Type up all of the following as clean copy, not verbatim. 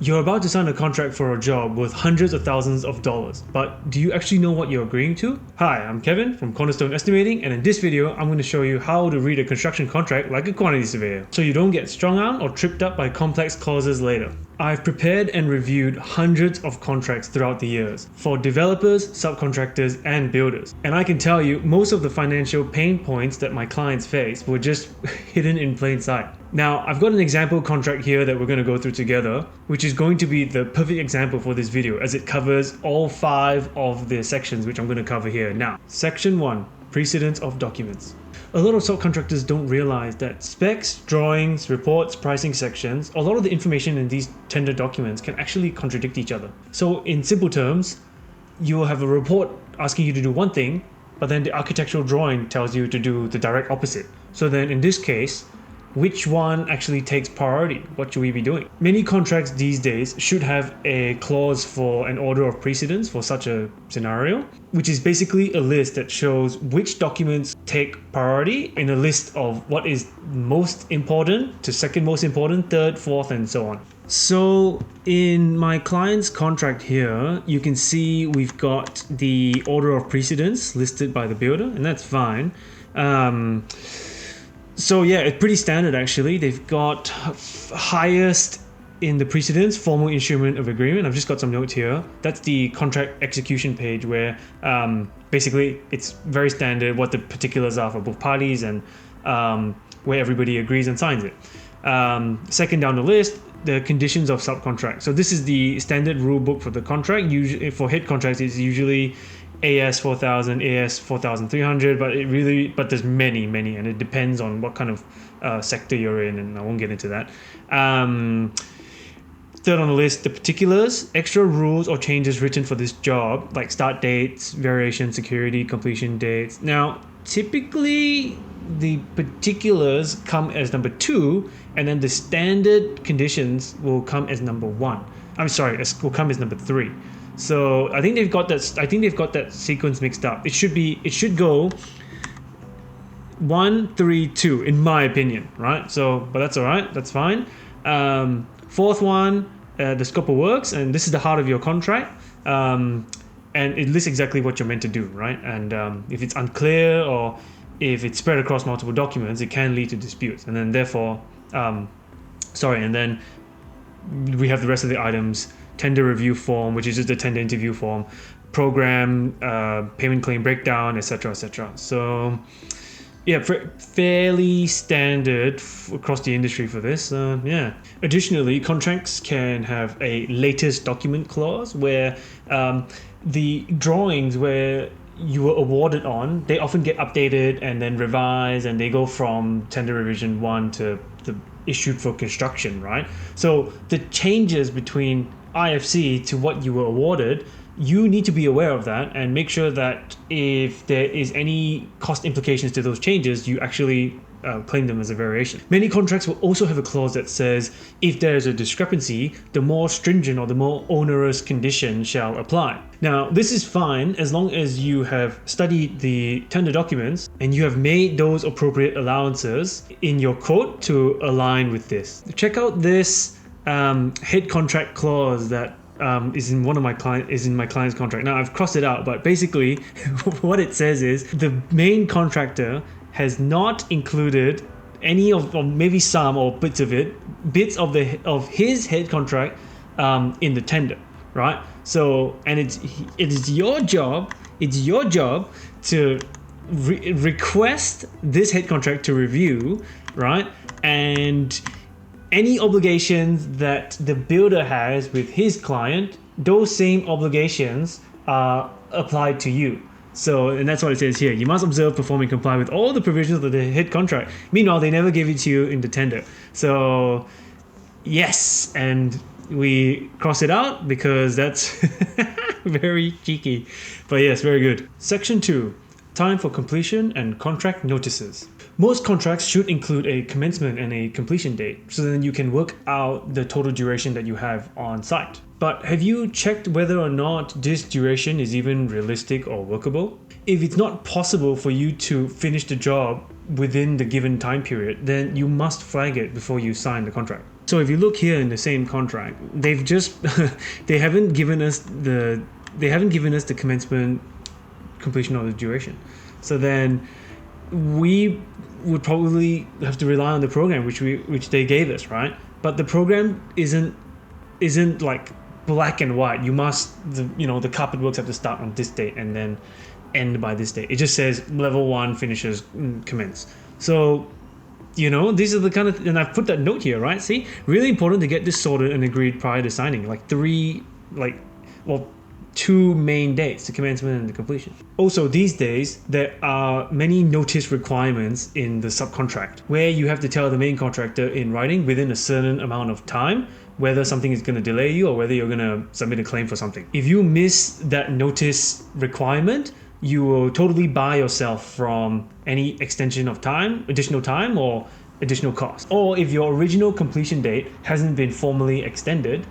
You're about to sign a contract for a job worth hundreds of thousands of dollars, but do you actually know what you're agreeing to? Hi, I'm Kevin from Cornerstone Estimating, and in this video, I'm going to show you how to read a construction contract like a quantity surveyor, so you don't get strung-armed or tripped up by complex clauses later. I've prepared and reviewed hundreds of contracts throughout the years for developers, subcontractors, and builders. And I can tell you, most of the financial pain points that my clients face were just hidden in plain sight. Now, I've got an example contract here that we're going to go through together, which is going to be the perfect example for this video as it covers all 5 of the sections which I'm going to cover here now. Section 1, Precedence of Documents. A lot of subcontractors don't realize that specs, drawings, reports, pricing sections, a lot of the information in these tender documents can actually contradict each other. So in simple terms, you will have a report asking you to do one thing, but then the architectural drawing tells you to do the direct opposite. So then in this case, which one actually takes priority? What should we be doing? Many contracts these days should have a clause for an order of precedence for such a scenario, which is basically a list that shows which documents take priority in a list of what is most important to second most important, third, fourth, and so on. So in my client's contract here, you can see we've got the order of precedence listed by the builder, and that's fine. So yeah, it's pretty standard actually. They've got highest in the precedence, formal instrument of agreement. I've just got some notes here. That's the contract execution page where basically it's very standard what the particulars are for both parties and where everybody agrees and signs it. Second down the list, the conditions of subcontract. So this is the standard rule book for the contract. Usually for head contracts, it's usually AS 4000, AS 4300, but there's many, and it depends on what kind of sector you're in, and I won't get into that. Third on the list, the particulars, extra rules or changes written for this job, like start dates, variation, security, completion dates. Now, typically the particulars come as number 2, and then the standard conditions will come as number 1. Will come as number 3. So I think they've got that sequence mixed up. It should go 1, 3, 2 in my opinion, right? So, but that's all right. That's fine. Fourth one, the scope of works, and this is the heart of your contract. And it lists exactly what you're meant to do, right? And if it's unclear or if it's spread across multiple documents, it can lead to disputes. And then therefore, and then we have the rest of the items. Tender review form, which is just a tender interview form, program, payment claim breakdown, etc. So yeah, fairly standard across the industry for this. Additionally, contracts can have a latest document clause where the drawings where you were awarded on, they often get updated and then revised, and they go from tender revision 1 to the issued for construction, right? So the changes between IFC to what you were awarded, you need to be aware of that and make sure that if there is any cost implications to those changes, you actually claim them as a variation. Many contracts will also have a clause that says if there is a discrepancy, the more stringent or the more onerous condition shall apply. Now, this is fine as long as you have studied the tender documents and you have made those appropriate allowances in your quote to align with this. Check out this head contract clause that is in my client's contract. Now I've crossed it out, but basically what it says is the main contractor has not included any of, or maybe some or bits of his head contract in the tender, right? So, and it is your job to request this head contract to review, right? And any obligations that the builder has with his client, those same obligations are applied to you. So, and that's what it says here. You must observe, perform, and comply with all the provisions of the head contract. Meanwhile, they never gave it to you in the tender. So, yes, and we cross it out because that's very cheeky. But yes, very good. Section 2, time for completion and contract notices. Most contracts should include a commencement and a completion date, so then you can work out the total duration that you have on site. But have you checked whether or not this duration is even realistic or workable? If it's not possible for you to finish the job within the given time period, then you must flag it before you sign the contract. So if you look here in the same contract, they've just they haven't given us the commencement, completion, or the duration. So then we would probably have to rely on the program which they gave us, right? But the program isn't like black and white. You must, the carpet works have to start on this date and then end by this date. It just says level 1 finishes commence. So these are the kind of, and I've put that note here, right? See, really important to get this sorted and agreed prior to signing. Like 2 main dates, the commencement and the completion. Also, these days, there are many notice requirements in the subcontract where you have to tell the main contractor in writing within a certain amount of time whether something is going to delay you or whether you're going to submit a claim for something. If you miss that notice requirement, you will totally buy yourself from any extension of time, additional time, or additional cost. Or if your original completion date hasn't been formally extended,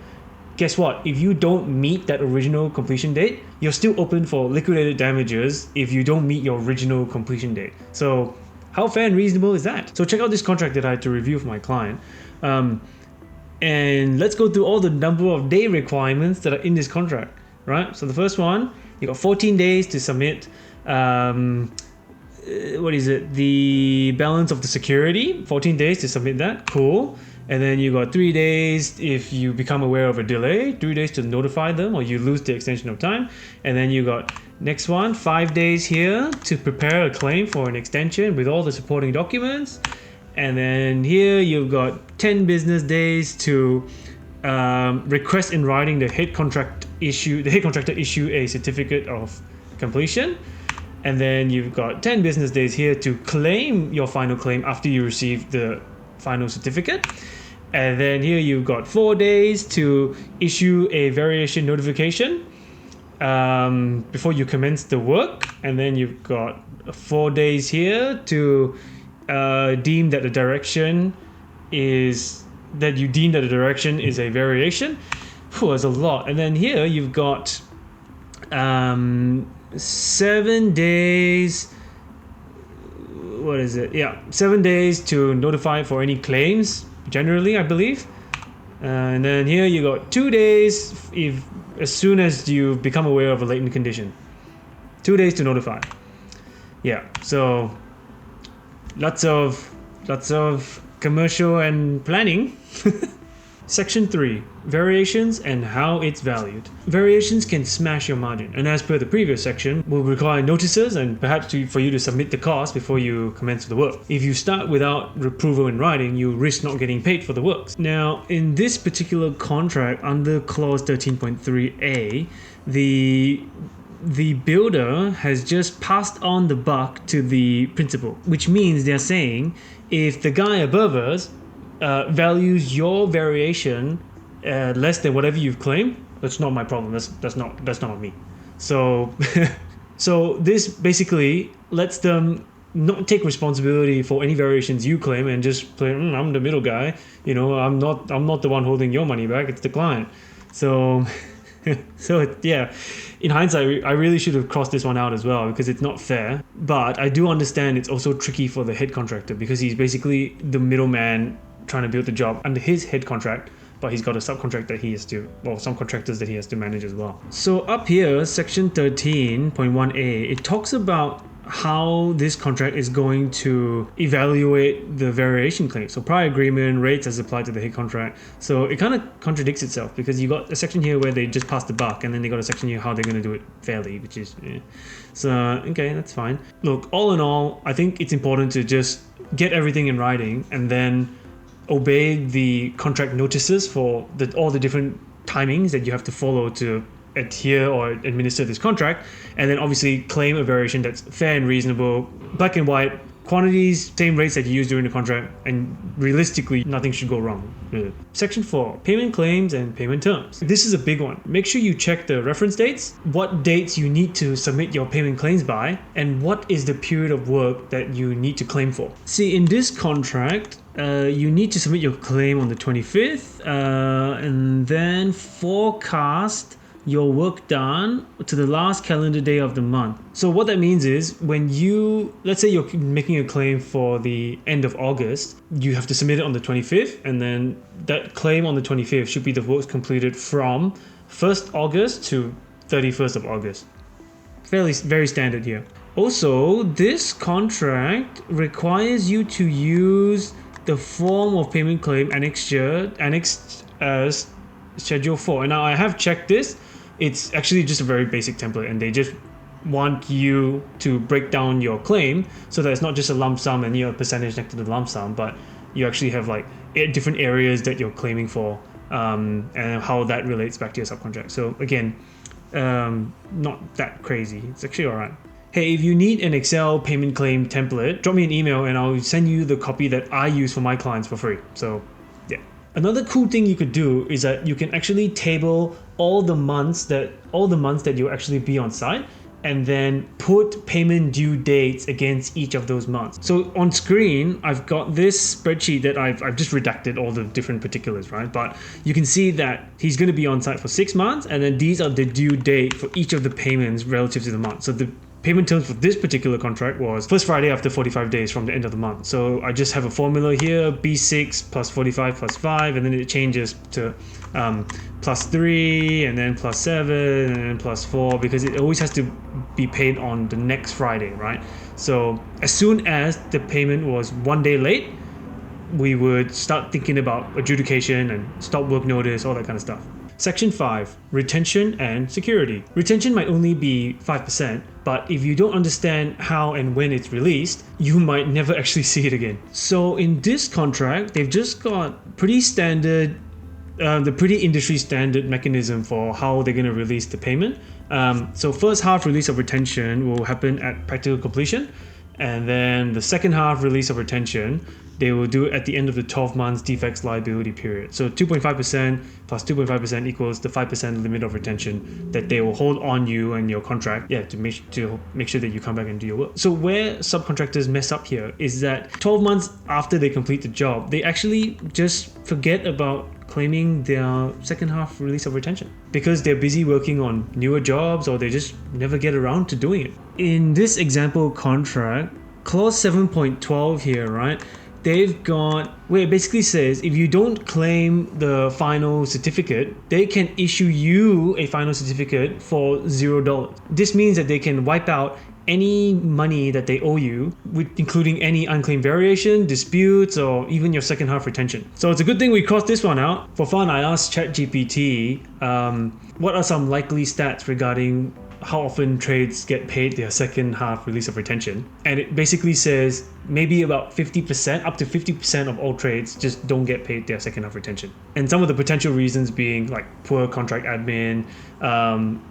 guess what? If you don't meet that original completion date, you're still open for liquidated damages if you don't meet your original completion date. So how fair and reasonable is that? So check out this contract that I had to review for my client. And let's go through all the number of day requirements that are in this contract, right? So the first one, you got 14 days to submit, the balance of the security, 14 days to submit that, cool. And then you got 3 days if you become aware of a delay, 3 days to notify them or you lose the extension of time. And then you got next one, 5 days here to prepare a claim for an extension with all the supporting documents. And then here you've got 10 business days to request in writing the head contractor issue a certificate of completion. And then you've got 10 business days here to claim your final claim after you receive the final certificate. And then here you've got 4 days to issue a variation notification before you commence the work. And then you've got 4 days here to deem that the direction is a variation. There's a lot. And then here you've got 7 days. What is it? Yeah, 7 days to notify for any claims, generally, I believe. And then here you got 2 days as soon as you become aware of a latent condition. 2 days to notify. Yeah, so lots of commercial and planning. Section 3, variations and how it's valued. Variations can smash your margin, and as per the previous section, will require notices and perhaps for you to submit the cost before you commence the work. If you start without approval in writing, you risk not getting paid for the works. Now, in this particular contract, under clause 13.3a, the builder has just passed on the buck to the principal, which means they're saying if the guy above us values your variation less than whatever you've claimed, that's not my problem. That's not on me. So so this basically lets them not take responsibility for any variations you claim and just play, I'm the middle guy, I'm not the one holding your money back, it's the client. So yeah, in hindsight, I really should have crossed this one out as well because it's not fair. But I do understand it's also tricky for the head contractor because he's basically the middleman trying to build the job under his head contract, but he's got a subcontract that some contractors that he has to manage as well. So up here, section 13.1a, it talks about how this contract is going to evaluate the variation claim. So prior agreement, rates as applied to the head contract. So it kind of contradicts itself because you got a section here where they just pass the buck, and then they got a section here how they're going to do it fairly, which is so okay, that's fine. Look, all in all, I think it's important to just get everything in writing and then obey the contract notices for all the different timings that you have to follow to adhere or administer this contract, and then obviously claim a variation that's fair and reasonable, black and white, quantities, same rates that you use during the contract, and realistically nothing should go wrong with it. Section 4, payment claims and payment terms. This is a big one. Make sure you check the reference dates, what dates you need to submit your payment claims by, and what is the period of work that you need to claim for. See, in this contract, you need to submit your claim on the 25th and then forecast your work done to the last calendar day of the month. So what that means is when let's say you're making a claim for the end of August, you have to submit it on the 25th, and then that claim on the 25th should be the works completed from 1st August to 31st of August. Very standard here. Also, this contract requires you to use the form of payment claim annexed as Schedule 4. And now I have checked this. It's actually just a very basic template, and they just want you to break down your claim so that it's not just a lump sum and you have a percentage next to the lump sum, but you actually have like 8 different areas that you're claiming for, and how that relates back to your subcontract. So again, not that crazy. It's actually all right. Hey, if you need an Excel payment claim template, drop me an email and I'll send you the copy that I use for my clients for free. So yeah. Another cool thing you could do is that you can actually table all the months that you'll actually be on site, and then put payment due dates against each of those months. So on screen, I've got this spreadsheet that I've just redacted all the different particulars, right? But you can see that he's going to be on site for 6 months, and then these are the due date for each of the payments relative to the month. So the payment terms for this particular contract was first Friday after 45 days from the end of the month. So I just have a formula here, B6 plus 45 plus 5, and then it changes to plus 3, and then plus 7, and then plus 4, because it always has to be paid on the next Friday, right? So as soon as the payment was 1 day late, we would start thinking about adjudication and stop work notice, all that kind of stuff. Section 5, retention and security. Retention might only be 5%, but if you don't understand how and when it's released, you might never actually see it again. So in this contract, they've just got pretty standard, the pretty industry standard mechanism for how they're going to release the payment. So first half release of retention will happen at practical completion, and then the second half release of retention they will do it at the end of the 12 months defects liability period. So 2.5% plus 2.5% equals the 5% limit of retention that they will hold on you and your contract, to make sure that you come back and do your work. So where subcontractors mess up here is that 12 months after they complete the job, they actually just forget about claiming their second half release of retention because they're busy working on newer jobs, or they just never get around to doing it. In this example contract, clause 7.12 here, right? They've got where it basically says if you don't claim the final certificate, they can issue you a final certificate for $0. This means that they can wipe out any money that they owe you, including any unclaimed variation, disputes, or even your second half retention. So it's a good thing we crossed this one out. For fun, I asked ChatGPT what are some likely stats regarding how often trades get paid their second half release of retention, and it basically says maybe about 50%, up to 50% of all trades just don't get paid their second half retention. And some of the potential reasons being like poor contract admin,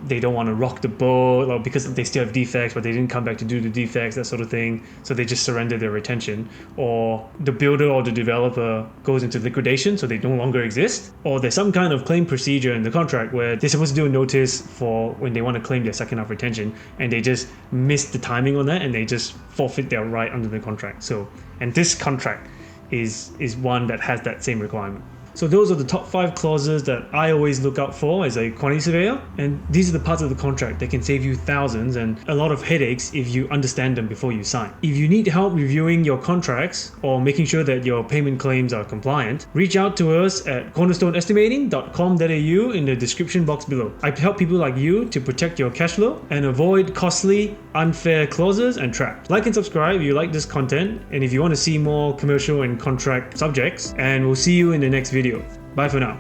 they don't want to rock the boat, or because they still have defects but they didn't come back to do the defects, that sort of thing, so they just surrender their retention, or the builder or the developer goes into liquidation so they no longer exist, or there's some kind of claim procedure in the contract where they're supposed to do a notice for when they want to claim their second half retention and they just miss the timing on that and they just forfeit their right under the contract. So, and this contract is one that has that same requirement. So those are the top 5 clauses that I always look out for as a quantity surveyor, and these are the parts of the contract that can save you thousands and a lot of headaches if you understand them before you sign. If you need help reviewing your contracts or making sure that your payment claims are compliant, reach out to us at cornerstoneestimating.com.au in the description box below. I help people like you to protect your cash flow and avoid costly, unfair clauses and traps. Like and subscribe if you like this content, and if you want to see more commercial and contract subjects, and we'll see you in the next video. Bye for now.